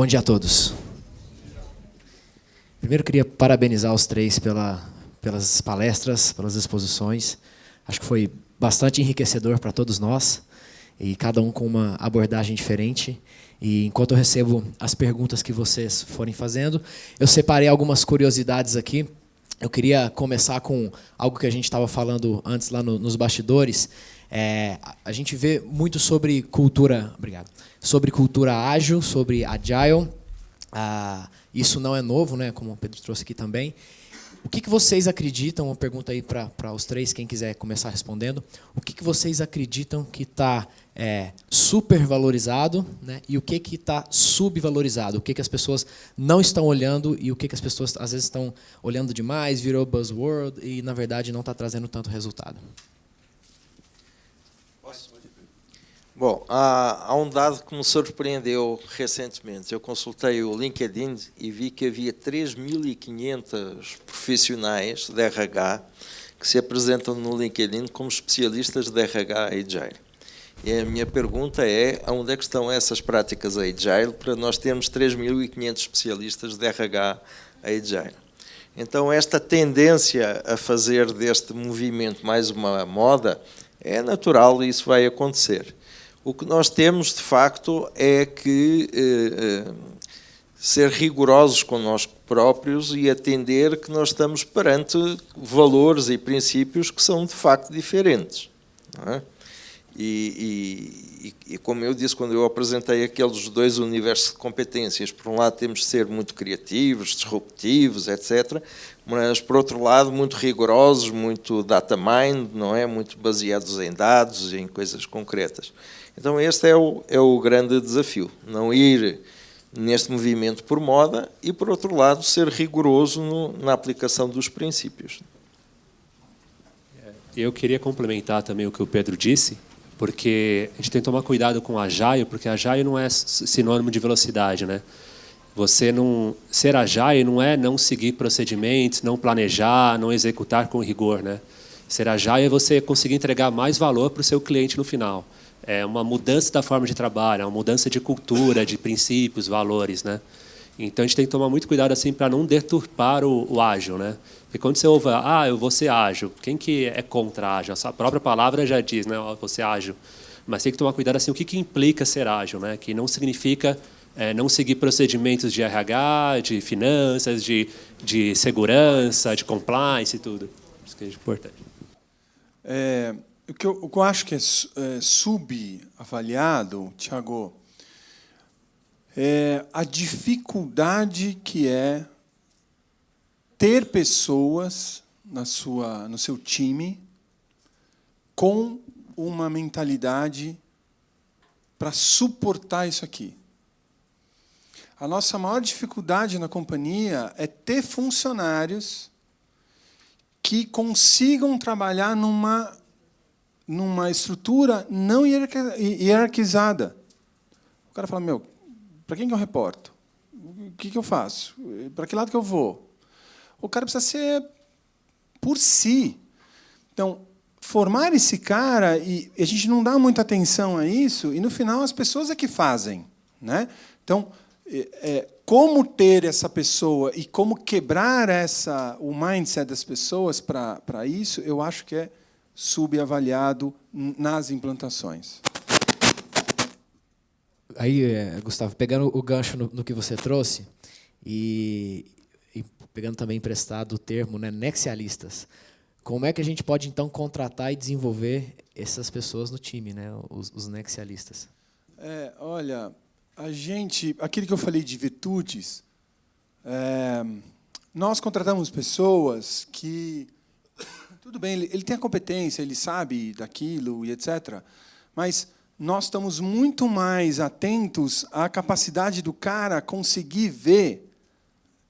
Bom dia a todos. Primeiro, queria parabenizar os três pelas palestras, pelas exposições. Acho que foi bastante enriquecedor para todos nós, e cada um com uma abordagem diferente. E enquanto eu recebo as perguntas que vocês forem fazendo, eu separei algumas curiosidades aqui. Eu queria começar com algo que a gente estava falando antes lá nos bastidores. A gente vê muito sobre cultura, sobre cultura ágil, sobre agile. Isso não é novo, né, como o Pedro trouxe aqui também. O que vocês acreditam, uma pergunta aí para os três, quem quiser começar respondendo, o que vocês acreditam que está supervalorizado, né, e o que está subvalorizado? O que as pessoas não estão olhando e o que as pessoas às vezes estão olhando demais, virou buzzword e, na verdade, não está trazendo tanto resultado? Bom, há um dado que me surpreendeu recentemente. Eu consultei o LinkedIn e vi que havia 3.500 profissionais de RH que se apresentam no LinkedIn como especialistas de RH Agile. E a minha pergunta é, onde é que estão essas práticas Agile para nós termos 3.500 especialistas de RH Agile? Então, esta tendência a fazer deste movimento mais uma moda é natural e isso vai acontecer. O que nós temos, de facto, é que ser rigorosos connosco próprios e atender que nós estamos perante valores e princípios que são, de facto, diferentes. Não é? E como eu disse, quando eu apresentei aqueles dois universos de competências, por um lado temos de ser muito criativos, disruptivos, etc., mas, por outro lado, muito rigorosos, muito data mind, não é? Muito baseados em dados e em coisas concretas. Então, este é o grande desafio, não ir neste movimento por moda e, por outro lado, ser rigoroso na aplicação dos princípios. Eu queria complementar também o que o Pedro disse, porque a gente tem que tomar cuidado com Agile, porque Agile não é sinônimo de velocidade, né? Ser Agile não é não seguir procedimentos, não planejar, não executar com rigor, né? Ser Agile é você conseguir entregar mais valor para o seu cliente no final. É uma mudança da forma de trabalho, é uma mudança de cultura, de princípios, valores, né? Então a gente tem que tomar muito cuidado assim para não deturpar o ágil, né? Porque quando você ouve, eu vou ser ágil, quem que é contra ágil? A própria palavra já diz, né? Vou ser ágil. Mas tem que tomar cuidado assim, o que implica ser ágil, né? Que não significa não seguir procedimentos de RH, de finanças, de segurança, de compliance e tudo. Isso que é importante. O que eu acho que é subavaliado, Thiago, é a dificuldade que é ter pessoas no seu time com uma mentalidade para suportar isso aqui. A nossa maior dificuldade na companhia é ter funcionários que consigam trabalhar numa estrutura não hierarquizada. O cara fala, para quem que eu reporto? O que eu faço? Para que lado que eu vou? O cara precisa ser por si. Então, formar esse cara, e a gente não dá muita atenção a isso, e, no final, as pessoas é que fazem. Né? Então, como ter essa pessoa e como quebrar o mindset das pessoas para isso, eu acho que é subavaliado nas implantações. Aí, Gustavo, pegando o gancho no que você trouxe e pegando também emprestado o termo, né, nexialistas, como é que a gente pode, então, contratar e desenvolver essas pessoas no time, né, os nexialistas? Olha, aquilo que eu falei de virtudes, nós contratamos pessoas que, tudo bem, ele tem a competência, ele sabe daquilo e etc., mas nós estamos muito mais atentos à capacidade do cara conseguir ver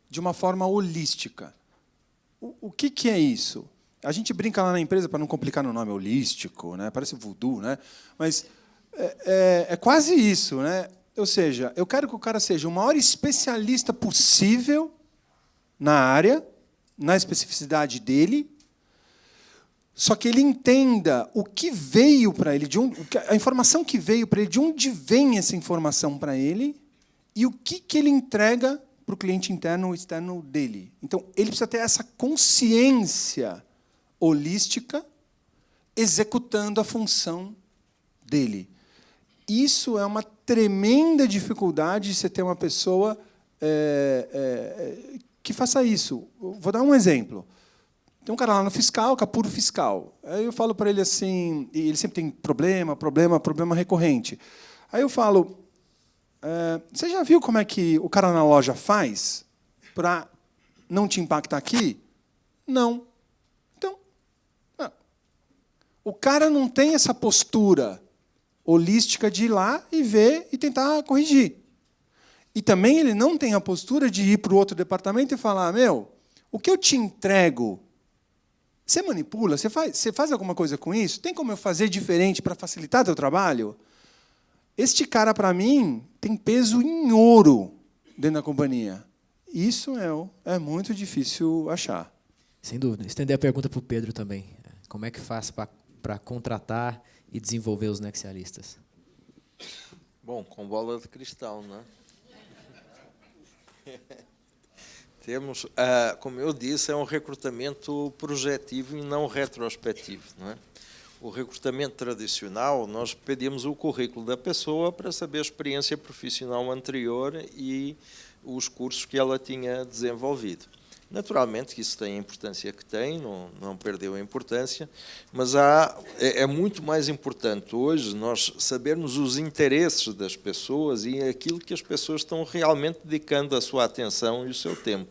de uma forma holística. O que é isso? A gente brinca lá na empresa, para não complicar no nome, holístico, né? Parece voodoo, né? Mas é quase isso. Né? Ou seja, eu quero que o cara seja o maior especialista possível na área, na especificidade dele, só que ele entenda o que veio para ele, a informação que veio para ele, de onde vem essa informação para ele, e o que ele entrega para o cliente interno ou externo dele. Então, ele precisa ter essa consciência holística executando a função dele. Isso é uma tremenda dificuldade de você ter uma pessoa que faça isso. Vou dar um exemplo. Tem um cara lá no fiscal, Capuro Fiscal. Aí eu falo para ele assim, e ele sempre tem problema recorrente. Aí eu falo, você já viu como é que o cara na loja faz para não te impactar aqui? Não. Então, não. O cara não tem essa postura holística de ir lá e ver e tentar corrigir. E também ele não tem a postura de ir para o outro departamento e falar, o que eu te entrego, você manipula? Você faz alguma coisa com isso? Tem como eu fazer diferente para facilitar teu trabalho? Este cara, para mim, tem peso em ouro dentro da companhia. Isso é muito difícil achar. Sem dúvida. Estender a pergunta para o Pedro também. Como é que faz para contratar e desenvolver os nexialistas? Bom, com bola de cristal, não é? Temos, como eu disse, é um recrutamento projetivo e não retrospectivo, não é? O recrutamento tradicional, nós pedimos o currículo da pessoa para saber a experiência profissional anterior e os cursos que ela tinha desenvolvido. Naturalmente que isso tem a importância que tem, não perdeu a importância, mas é muito mais importante hoje nós sabermos os interesses das pessoas e aquilo que as pessoas estão realmente dedicando a sua atenção e o seu tempo.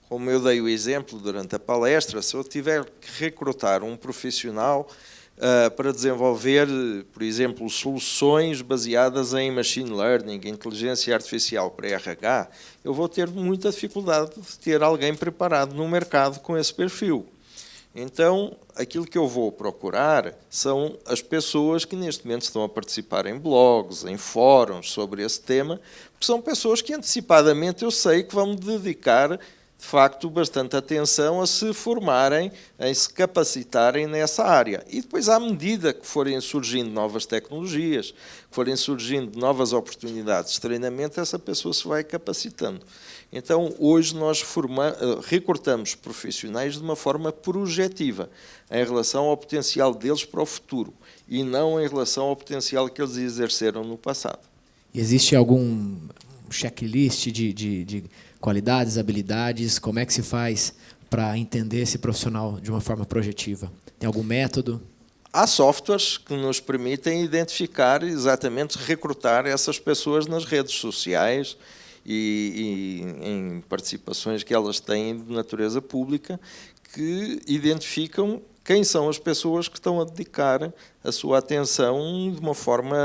Como eu dei o exemplo durante a palestra, se eu tiver que recrutar um profissional para desenvolver, por exemplo, soluções baseadas em machine learning, inteligência artificial para RH, eu vou ter muita dificuldade de ter alguém preparado no mercado com esse perfil. Então, aquilo que eu vou procurar são as pessoas que neste momento estão a participar em blogs, em fóruns sobre esse tema, porque são pessoas que antecipadamente eu sei que vão me dedicar de facto, bastante atenção a se formarem, a se capacitarem nessa área. E depois, à medida que forem surgindo novas tecnologias, que forem surgindo novas oportunidades de treinamento, essa pessoa se vai capacitando. Então, hoje nós recrutamos profissionais de uma forma projetiva, em relação ao potencial deles para o futuro, e não em relação ao potencial que eles exerceram no passado. E existe algum checklist de qualidades, habilidades? Como é que se faz para entender esse profissional de uma forma projetiva? Tem algum método? Há softwares que nos permitem identificar exatamente, recrutar essas pessoas nas redes sociais e em participações que elas têm de natureza pública, que identificam quem são as pessoas que estão a dedicar a sua atenção de uma forma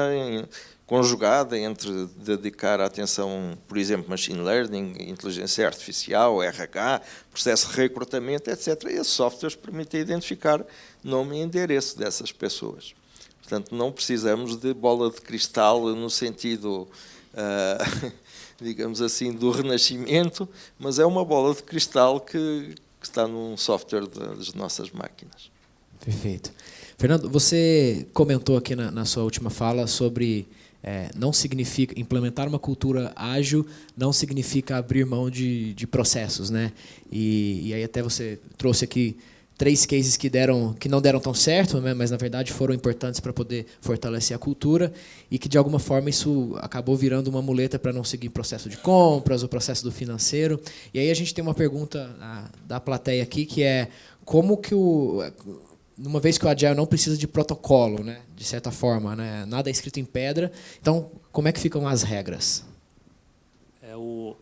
conjugada entre dedicar a atenção, por exemplo, machine learning, inteligência artificial, RH, processo de recrutamento, etc. E esses softwares permitem identificar nome e endereço dessas pessoas. Portanto, não precisamos de bola de cristal no sentido, digamos assim, do renascimento, mas é uma bola de cristal que está num software das nossas máquinas. Perfeito. Fernando, você comentou aqui na sua última fala sobre não significa implementar uma cultura ágil, não significa abrir mão de processos, né? E aí até você trouxe aqui 3 cases que não deram tão certo, né? Mas na verdade foram importantes para poder fortalecer a cultura e que de alguma forma isso acabou virando uma muleta para não seguir processo de compras, o processo do financeiro. E aí a gente tem uma pergunta da plateia aqui que é como que uma vez que o Agile não precisa de protocolo, né, de certa forma, né, nada é escrito em pedra, então como é que ficam as regras?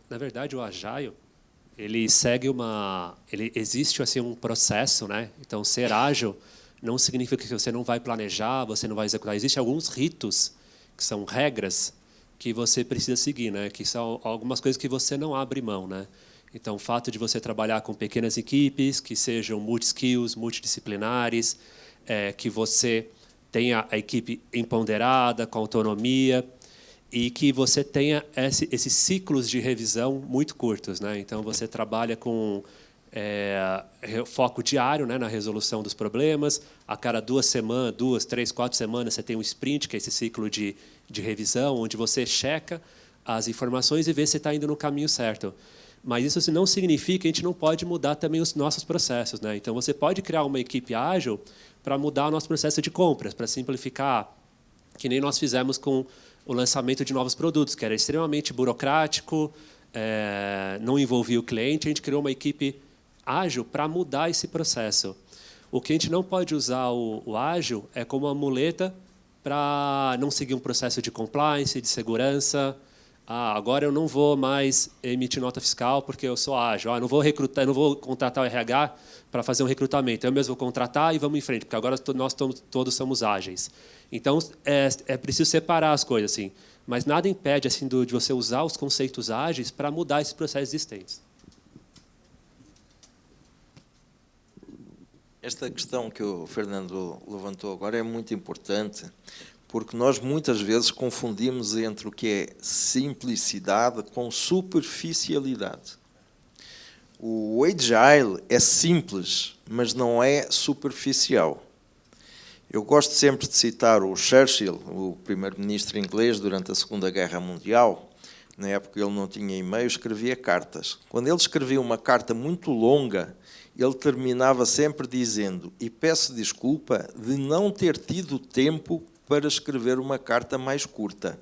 Na verdade, o Agile, ele existe assim um processo, né? Então, ser ágil não significa que você não vai planejar, você não vai executar. Existem alguns ritos que são regras que você precisa seguir, né? Que são algumas coisas que você não abre mão, né? Então, o fato de você trabalhar com pequenas equipes, que sejam multi-skills, multidisciplinares, que você tenha a equipe empoderada, com autonomia, e que você tenha esses ciclos de revisão muito curtos, né? Então, você trabalha com foco diário, né, na resolução dos problemas. A cada 2 semanas, 2, 3, 4 semanas, você tem um sprint, que é esse ciclo de revisão, onde você checa as informações e ver se está indo no caminho certo. Mas isso não significa que a gente não pode mudar também os nossos processos, né? Então, você pode criar uma equipe ágil para mudar o nosso processo de compras, para simplificar, que nem nós fizemos com o lançamento de novos produtos, que era extremamente burocrático, não envolvia o cliente. A gente criou uma equipe ágil para mudar esse processo. O que a gente não pode usar o ágil é como uma muleta para não seguir um processo de compliance, de segurança. Agora eu não vou mais emitir nota fiscal porque eu sou ágil. Eu não vou recrutar, eu não vou contratar o RH para fazer um recrutamento. Eu mesmo vou contratar e vamos em frente, porque agora nós todos somos ágeis. Então, é preciso separar as coisas, assim. Mas nada impede assim, de você usar os conceitos ágeis para mudar esses processos existentes. Esta questão que o Fernando levantou agora é muito importante, porque nós muitas vezes confundimos entre o que é simplicidade com superficialidade. O Agile é simples, mas não é superficial. Eu gosto sempre de citar o Churchill, o primeiro-ministro inglês durante a Segunda Guerra Mundial. Na época ele não tinha e-mail, escrevia cartas. Quando ele escrevia uma carta muito longa, ele terminava sempre dizendo: e peço desculpa de não ter tido tempo para escrever uma carta mais curta.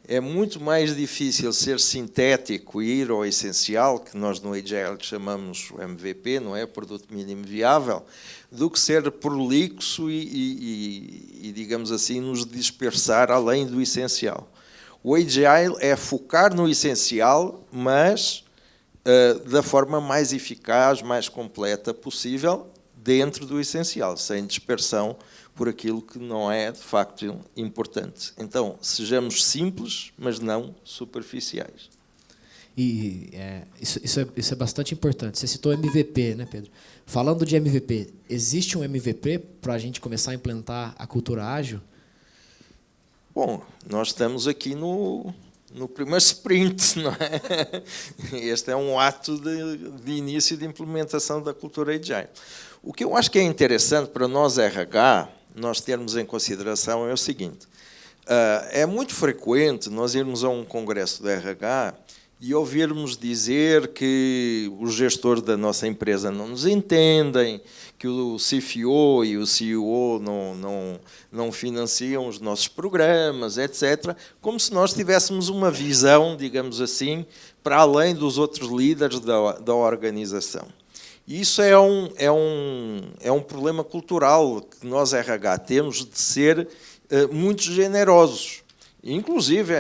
É muito mais difícil ser sintético e ir ao essencial, que nós no Agile chamamos o MVP, não é? Produto mínimo viável, do que ser prolixo e, digamos assim, nos dispersar além do essencial. O Agile é focar no essencial, mas da forma mais eficaz, mais completa possível, dentro do essencial, sem dispersão por aquilo que não é, de facto, importante. Então, sejamos simples, mas não superficiais. E isso é bastante importante. Você citou MVP, né, Pedro? Falando de MVP, existe um MVP para a gente começar a implantar a cultura ágil? Bom, nós estamos aqui no primeiro sprint, não é? Este é um ato de início de implementação da cultura Agile. O que eu acho que é interessante para nós, RH, nós termos em consideração é o seguinte: é muito frequente nós irmos a um congresso do RH e ouvirmos dizer que os gestores da nossa empresa não nos entendem, que o CFO e o CEO não financiam os nossos programas, etc., como se nós tivéssemos uma visão, digamos assim, para além dos outros líderes da organização. E isso é um problema cultural que nós, RH, temos de ser muito generosos. Inclusive,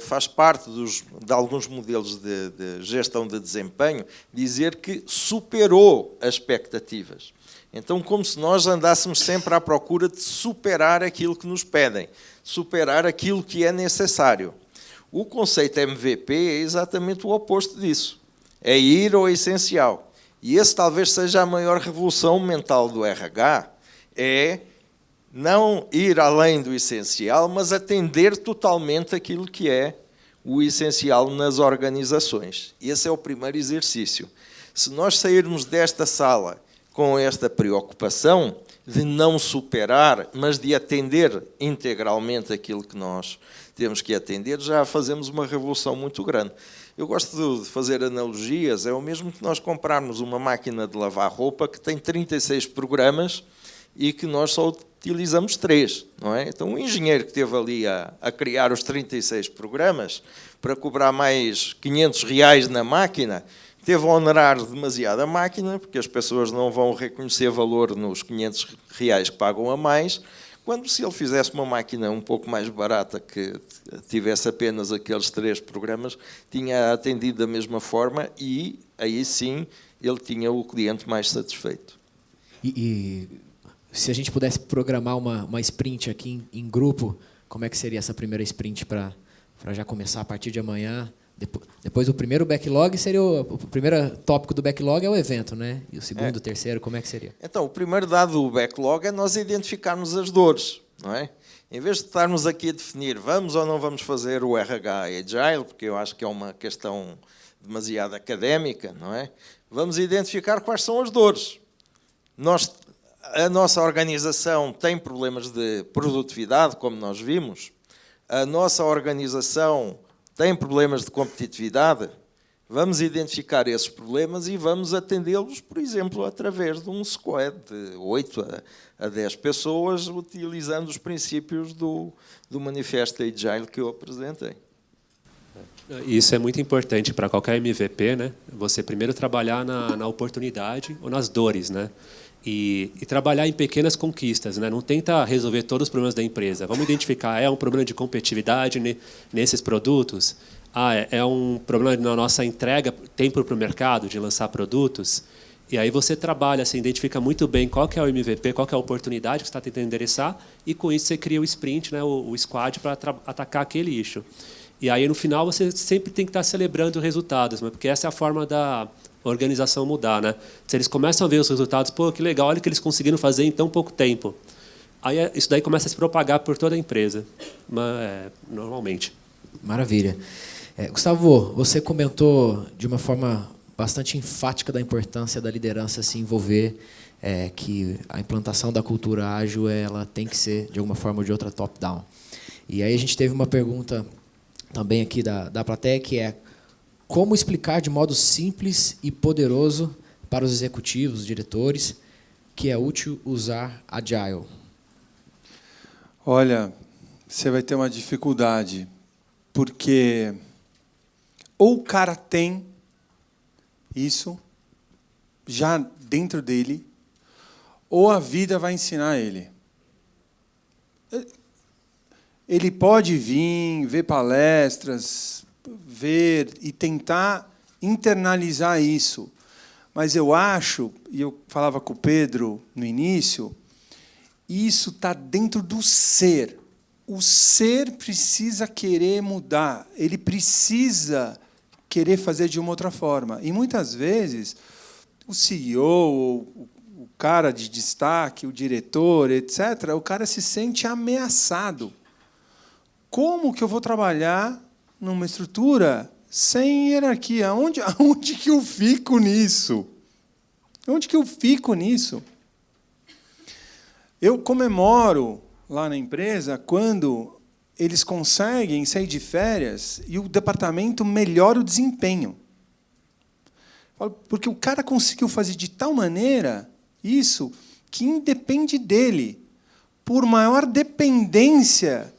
faz parte de alguns modelos de gestão de desempenho dizer que superou as expectativas. Então, como se nós andássemos sempre à procura de superar aquilo que nos pedem, superar aquilo que é necessário. O conceito MVP é exatamente o oposto disso. É ir ao essencial. E esse talvez seja a maior revolução mental do RH, é não ir além do essencial, mas atender totalmente aquilo que é o essencial nas organizações. Esse é o primeiro exercício. Se nós sairmos desta sala com esta preocupação de não superar, mas de atender integralmente aquilo que nós temos que atender, já fazemos uma revolução muito grande. Eu gosto de fazer analogias, é o mesmo que nós comprarmos uma máquina de lavar roupa que tem 36 programas e que nós só utilizamos 3, não é? Então, um engenheiro que esteve ali a criar os 36 programas para cobrar mais R$500 na máquina, teve a onerar demasiado a máquina, porque as pessoas não vão reconhecer valor nos R$500 que pagam a mais, quando se ele fizesse uma máquina um pouco mais barata, que tivesse apenas aqueles 3 programas, tinha atendido da mesma forma e, aí sim, ele tinha o cliente mais satisfeito. E se a gente pudesse programar uma sprint aqui em grupo, como é que seria essa primeira sprint para já começar a partir de amanhã? Depois o primeiro backlog seria o primeiro tópico do backlog é o evento, né? E o segundo, o terceiro, como é que seria? Então, o primeiro dado do backlog é nós identificarmos as dores, não é? Em vez de estarmos aqui a definir vamos ou não vamos fazer o RH Agile, porque eu acho que é uma questão demasiado académica, não é? Vamos identificar quais são as dores. A nossa organização tem problemas de produtividade, como nós vimos. A nossa organização têm problemas de competitividade, vamos identificar esses problemas e vamos atendê-los, por exemplo, através de um squad de 8 a 10 pessoas, utilizando os princípios do Manifesto Agile que eu apresentei. Isso é muito importante para qualquer MVP, né? Você primeiro trabalhar na oportunidade ou nas dores, né? E trabalhar em pequenas conquistas, né? Não tenta resolver todos os problemas da empresa. Vamos identificar, é um problema de competitividade nesses produtos? É um problema na nossa entrega, tempo para o mercado, de lançar produtos? E aí você trabalha, você identifica muito bem qual que é o MVP, qual que é a oportunidade que você está tentando endereçar, e com isso você cria o sprint, né? o squad, para atacar aquele issue. E aí, no final, você sempre tem que estar celebrando os resultados, porque essa é a forma da organização mudar, né? Se eles começam a ver os resultados, pô, que legal, olha o que eles conseguiram fazer em tão pouco tempo. Aí isso daí começa a se propagar por toda a empresa, normalmente. Maravilha. Gustavo, você comentou de uma forma bastante enfática da importância da liderança se envolver, que a implantação da cultura ágil ela tem que ser, de alguma forma ou de outra, top-down. E aí a gente teve uma pergunta também aqui da plateia, que é como explicar de modo simples e poderoso para os executivos, diretores, que é útil usar Agile? Olha, você vai ter uma dificuldade, porque ou o cara tem isso já dentro dele, ou a vida vai ensinar ele. Ele pode vir, ver palestras, ver e tentar internalizar isso. Mas eu acho, e eu falava com o Pedro no início, isso está dentro do ser. O ser precisa querer mudar, ele precisa querer fazer de uma outra forma. E, muitas vezes, o CEO, o cara de destaque, o diretor, etc., o cara se sente ameaçado. Como que eu vou trabalhar numa estrutura sem hierarquia? Onde que eu fico nisso? Onde que eu fico nisso? Eu comemoro lá na empresa quando eles conseguem sair de férias e o departamento melhora o desempenho. Porque o cara conseguiu fazer de tal maneira isso que independe dele. Por maior dependência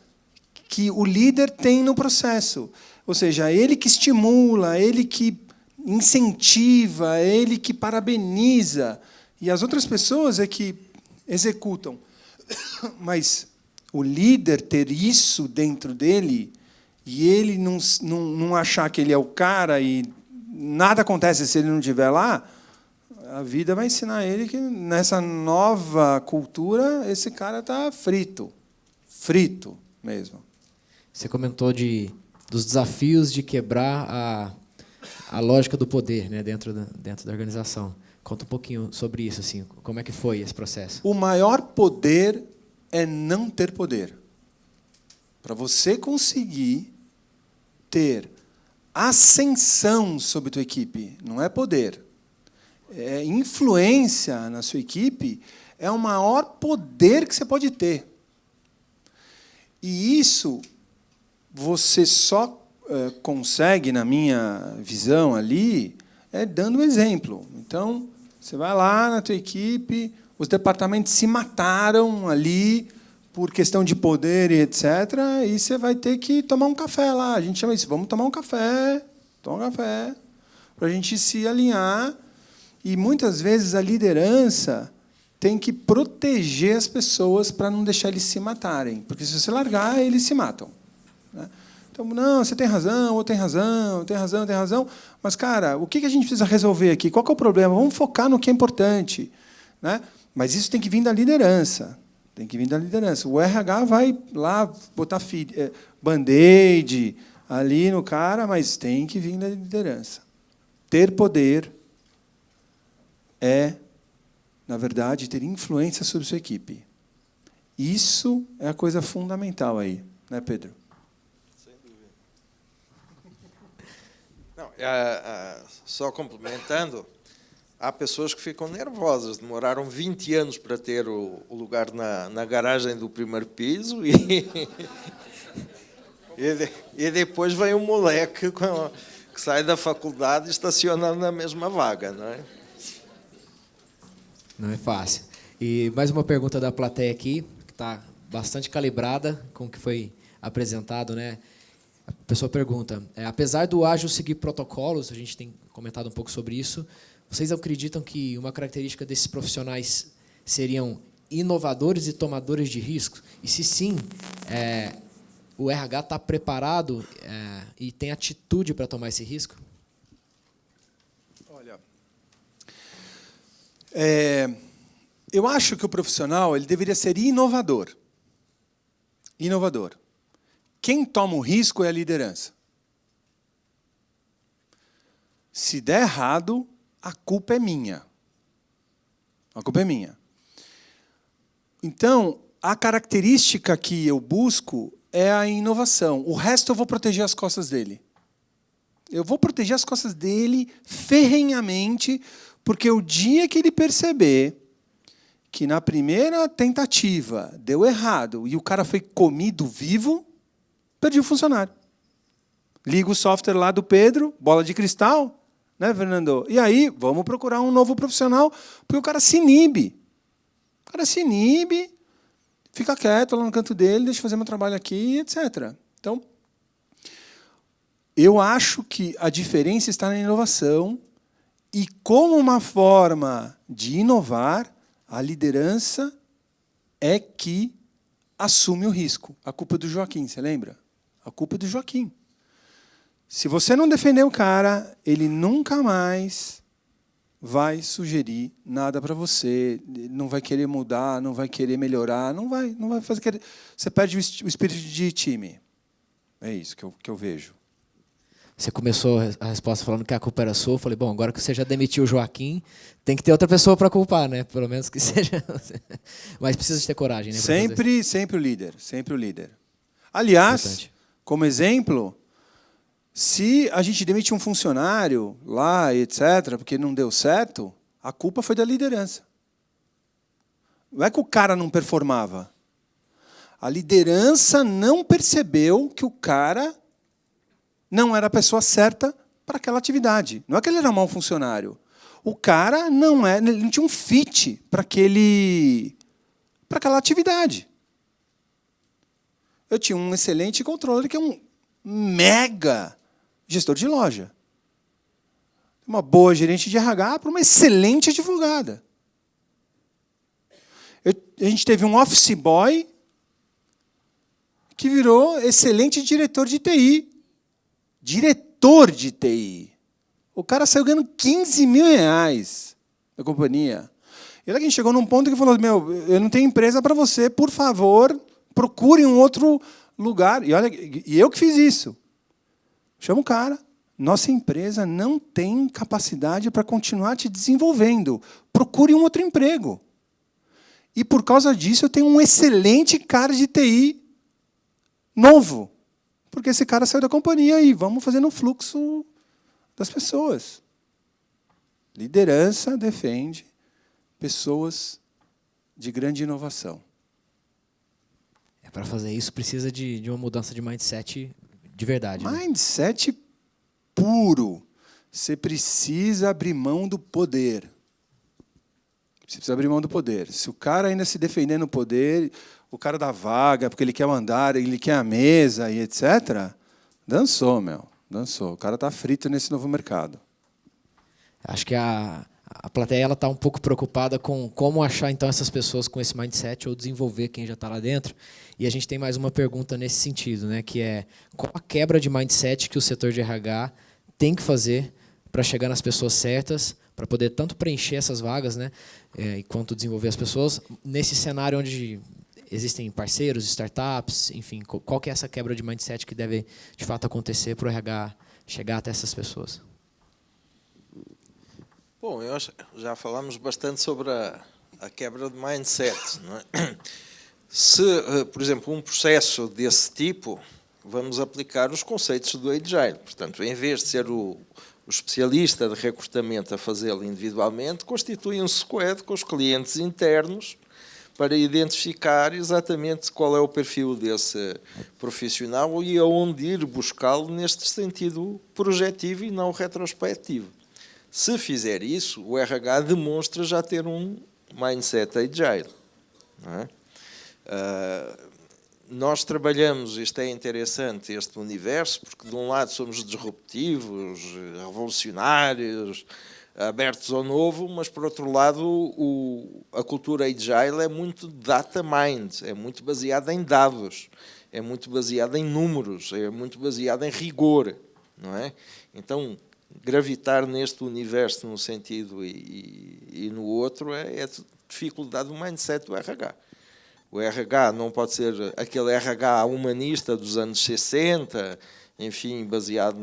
que o líder tem no processo. Ou seja, ele que estimula, ele que incentiva, ele que parabeniza, e as outras pessoas é que executam. Mas o líder ter isso dentro dele, e ele não achar que ele é o cara e nada acontece se ele não estiver lá, a vida vai ensinar ele que, nessa nova cultura, esse cara está frito. Frito mesmo. Você comentou dos desafios de quebrar a lógica do poder, né, dentro da organização. Conta um pouquinho sobre isso, assim, como é que foi esse processo? O maior poder é não ter poder. Para você conseguir ter ascensão sobre a tua equipe, não é poder, é influência na sua equipe, é o maior poder que você pode ter. E isso você só consegue, na minha visão ali, dando exemplo. Então, você vai lá na tua equipe, os departamentos se mataram ali por questão de poder e etc., e você vai ter que tomar um café lá. A gente chama isso, vamos tomar um café, toma um café, para a gente se alinhar. E, muitas vezes, a liderança tem que proteger as pessoas para não deixar eles se matarem. Porque, se você largar, eles se matam. Né? Então, não, você tem razão, ou tem razão, tem razão, tem razão. Mas, cara, o que a gente precisa resolver aqui? Qual que é o problema? Vamos focar no que é importante. Né? Mas isso tem que vir da liderança. Tem que vir da liderança. O RH vai lá botar band-aid ali no cara, mas tem que vir da liderança. Ter poder é, na verdade, ter influência sobre sua equipe. Isso é a coisa fundamental aí, né, Pedro? Sem dúvida. Não, só complementando, há pessoas que ficam nervosas. Demoraram 20 anos para ter o lugar na garagem do primeiro piso e E depois vem um moleque que sai da faculdade e estaciona na mesma vaga, não é? Não é fácil. E mais uma pergunta da plateia aqui, que está bastante calibrada com o que foi apresentado, né? A pessoa pergunta, apesar do ágil seguir protocolos, a gente tem comentado um pouco sobre isso, vocês acreditam que uma característica desses profissionais seriam inovadores e tomadores de risco? E se sim, o RH está preparado e tem atitude para tomar esse risco? Olha, eu acho que o profissional ele deveria ser inovador. Inovador. Quem toma o risco é a liderança. Se der errado, a culpa é minha. A culpa é minha. Então, a característica que eu busco é a inovação. O resto eu vou proteger as costas dele. Eu vou proteger as costas dele ferrenhamente, porque o dia que ele perceber que na primeira tentativa deu errado e o cara foi comido vivo, perdi o funcionário. Liga o software lá do Pedro, bola de cristal, né, Fernando? E aí, vamos procurar um novo profissional, porque o cara se inibe. O cara se inibe, fica quieto lá no canto dele, deixa eu fazer meu trabalho aqui, etc. Então, eu acho que a diferença está na inovação e, como uma forma de inovar, a liderança é que assume o risco. A culpa é do Joaquim, você lembra? A culpa é do Joaquim. Se você não defender o cara, ele nunca mais vai sugerir nada para você, não vai querer mudar, não vai querer melhorar, não vai fazer. Você perde o espírito de time. É isso que eu vejo. Você começou a resposta falando que a culpa era sua. Eu falei, bom, agora que você já demitiu o Joaquim, tem que ter outra pessoa para culpar, né? Pelo menos que seja. Mas precisa de ter coragem, né? Sempre o líder, sempre o líder. Aliás, importante. Como exemplo, se a gente demite um funcionário lá, etc., porque não deu certo, a culpa foi da liderança. Não é que o cara não performava. A liderança não percebeu que o cara não era a pessoa certa para aquela atividade. Não é que ele era um mau funcionário. O cara ele não tinha um fit para aquela atividade. Eu tinha um excelente controller que é um mega gestor de loja. Uma boa gerente de RH para uma excelente advogada. A gente teve um office boy que virou excelente diretor de TI. Diretor de TI. O cara saiu ganhando R$15.000 da companhia. E olha que a gente chegou num ponto que falou, eu não tenho empresa para você, por favor, procure um outro lugar. E eu que fiz isso. Chama o cara. Nossa empresa não tem capacidade para continuar te desenvolvendo. Procure um outro emprego. E, por causa disso, eu tenho um excelente cara de TI novo. Porque esse cara saiu da companhia e vamos fazendo um fluxo das pessoas. Liderança defende pessoas de grande inovação. Para fazer isso, precisa de uma mudança de mindset de verdade. Mindset puro. Você precisa abrir mão do poder. Você precisa abrir mão do poder. Se o cara ainda se defender no poder, o cara da vaga, porque ele quer mandar, ele quer a mesa e etc., dançou, dançou. O cara está frito nesse novo mercado. Acho que a plateia está um pouco preocupada com como achar então essas pessoas com esse mindset ou desenvolver quem já está lá dentro. E a gente tem mais uma pergunta nesse sentido, né, que é qual a quebra de mindset que o setor de RH tem que fazer para chegar nas pessoas certas, para poder tanto preencher essas vagas, né, quanto desenvolver as pessoas, nesse cenário onde existem parceiros, startups, enfim, qual que é essa quebra de mindset que deve, de fato, acontecer para o RH chegar até essas pessoas? Bom, já falamos bastante sobre a quebra de mindset, não é? Se, por exemplo, um processo desse tipo, vamos aplicar os conceitos do Agile. Portanto, em vez de ser o especialista de recrutamento a fazê-lo individualmente, constitui um squad com os clientes internos para identificar exatamente qual é o perfil desse profissional e aonde ir buscá-lo neste sentido projetivo e não retrospectivo. Se fizer isso, o RH demonstra já ter um mindset agile. Não é? Nós trabalhamos, isto é interessante, este universo, porque de um lado somos disruptivos, revolucionários, abertos ao novo, mas por outro lado a cultura agile é muito data mind, é muito baseada em dados, é muito baseada em números, é muito baseada em rigor, não é? Então, gravitar neste universo num sentido e no outro é a dificuldade do mindset do RH. O RH não pode ser aquele RH humanista dos anos 60, enfim, baseado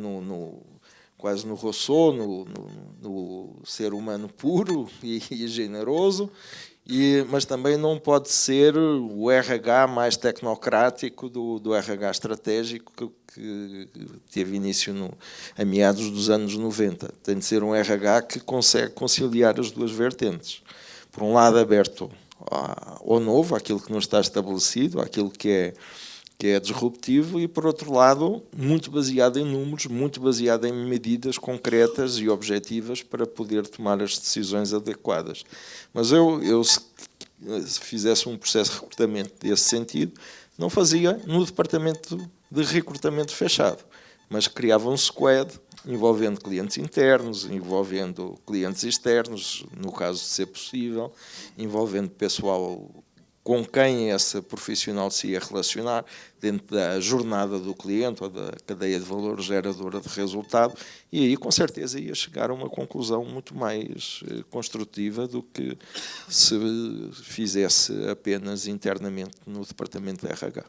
quase no Rousseau, no ser humano puro e generoso, mas também não pode ser o RH mais tecnocrático do RH estratégico que teve início a meados dos anos 90. Tem de ser um RH que consegue conciliar as duas vertentes. Por um lado, aberto ao novo, àquilo que não está estabelecido, àquilo que é disruptivo, e, por outro lado, muito baseado em números, muito baseado em medidas concretas e objetivas para poder tomar as decisões adequadas. Mas eu se fizesse um processo de recrutamento desse sentido, não fazia no departamento de recrutamento fechado, mas criava um squad envolvendo clientes internos, envolvendo clientes externos, no caso de ser possível, envolvendo pessoal com quem esse profissional se ia relacionar dentro da jornada do cliente ou da cadeia de valor geradora de resultado, e aí com certeza ia chegar a uma conclusão muito mais construtiva do que se fizesse apenas internamente no departamento de RH.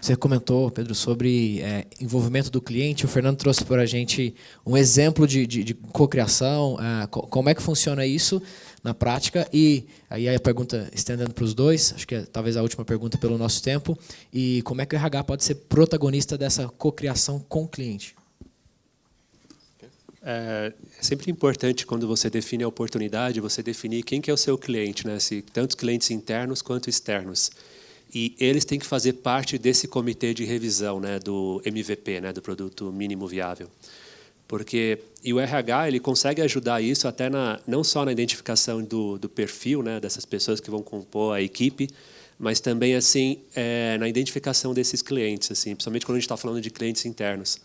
Você comentou, Pedro, sobre envolvimento do cliente. O Fernando trouxe para a gente um exemplo de cocriação. Como é que funciona isso na prática? E aí a pergunta estendendo para os dois, acho que é talvez a última pergunta pelo nosso tempo. E como é que o RH pode ser protagonista dessa cocriação com o cliente? É sempre importante, quando você define a oportunidade, você definir quem que é o seu cliente, né? Se tanto clientes internos quanto externos. E eles têm que fazer parte desse comitê de revisão, né, do MVP, né, do produto mínimo viável. E o RH ele consegue ajudar isso até não só na identificação do perfil, né, dessas pessoas que vão compor a equipe, mas também assim na identificação desses clientes, assim, principalmente quando a gente está falando de clientes internos.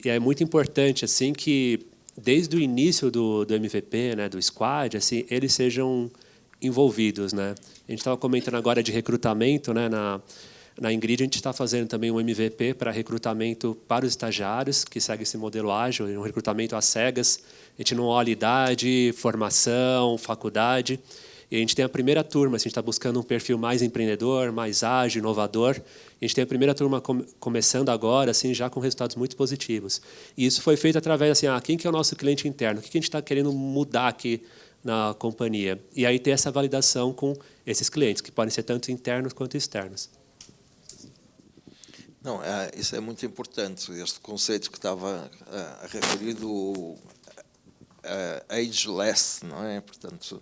E é muito importante assim que desde o início do MVP, né, do squad, assim, eles sejam envolvidos, né? A gente estava comentando agora de recrutamento, né? Na Ingrid a gente está fazendo também um MVP para recrutamento para os estagiários, que segue esse modelo ágil, um recrutamento às cegas. A gente não olha idade, formação, faculdade. E a gente tem a primeira turma, a gente está buscando um perfil mais empreendedor, mais ágil, inovador. A gente tem a primeira turma começando agora, assim, já com resultados muito positivos. E isso foi feito através, assim, quem que é o nosso cliente interno? O que a gente está querendo mudar aqui na companhia? E aí ter essa validação com esses clientes, que podem ser tanto internos quanto externos. Não, isso é muito importante, este conceito que estava a referir do ageless, não é? Portanto,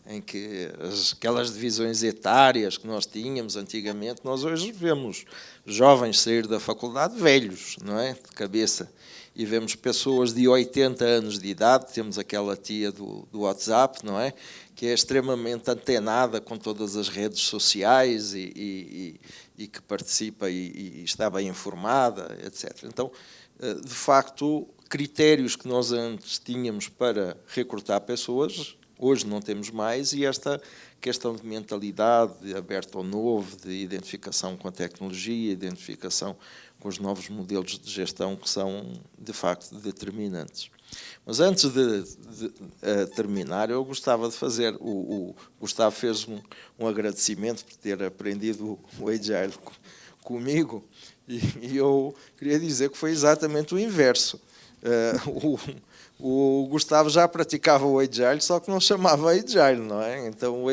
em que aquelas divisões etárias que nós tínhamos antigamente, nós hoje vemos jovens sair da faculdade velhos, não é? De cabeça. E vemos pessoas de 80 anos de idade, temos aquela tia do WhatsApp, não é? Que é extremamente antenada com todas as redes sociais e que participa e está bem informada, etc. Então, de facto, critérios que nós antes tínhamos para recrutar pessoas, hoje não temos mais, e esta questão de mentalidade aberta ao novo, de identificação com a tecnologia, identificação com os novos modelos de gestão que são, de facto, determinantes. Mas antes de terminar, eu gostava de fazer... O Gustavo fez um agradecimento por ter aprendido o Agile comigo, e eu queria dizer que foi exatamente o inverso. O Gustavo já praticava o Agile, só que não chamava Agile, não é? Então,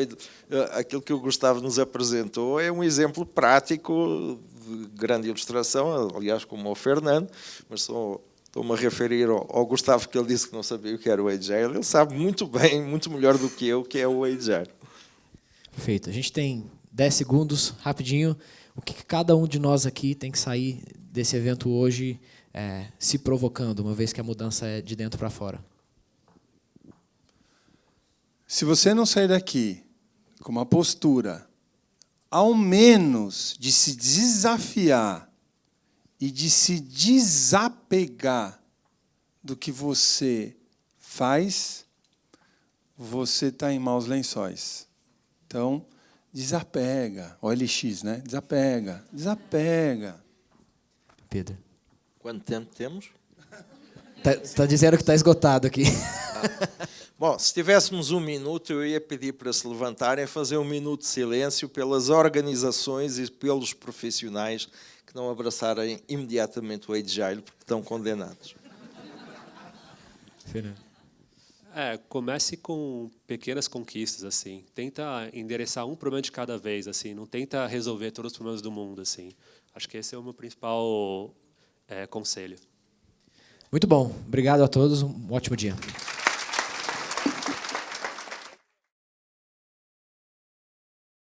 aquilo que o Gustavo nos apresentou é um exemplo prático de grande ilustração, aliás, como o Fernando, mas estou-me a referir ao Gustavo, que ele disse que não sabia o que era o Agile. Ele sabe muito bem, muito melhor do que eu, que é o Agile. Perfeito. A gente tem 10 segundos, rapidinho, o que cada um de nós aqui tem que sair desse evento hoje se provocando, uma vez que a mudança é de dentro para fora? Se você não sair daqui com uma postura, ao menos de se desafiar e de se desapegar do que você faz, você está em maus lençóis. Então, desapega. OLX, né? Desapega. Desapega. Pedro. Quanto tempo temos? Tá dizendo que está esgotado aqui. Bom, se tivéssemos 1 minuto, eu ia pedir para se levantarem e fazer 1 minuto de silêncio pelas organizações e pelos profissionais que não abraçarem imediatamente o Agile, porque estão condenados. Comece com pequenas conquistas, assim. Tenta endereçar um problema de cada vez, assim. Não tenta resolver todos os problemas do mundo, assim. Acho que esse é o meu principal conselho. Muito bom. Obrigado a todos. Um ótimo dia.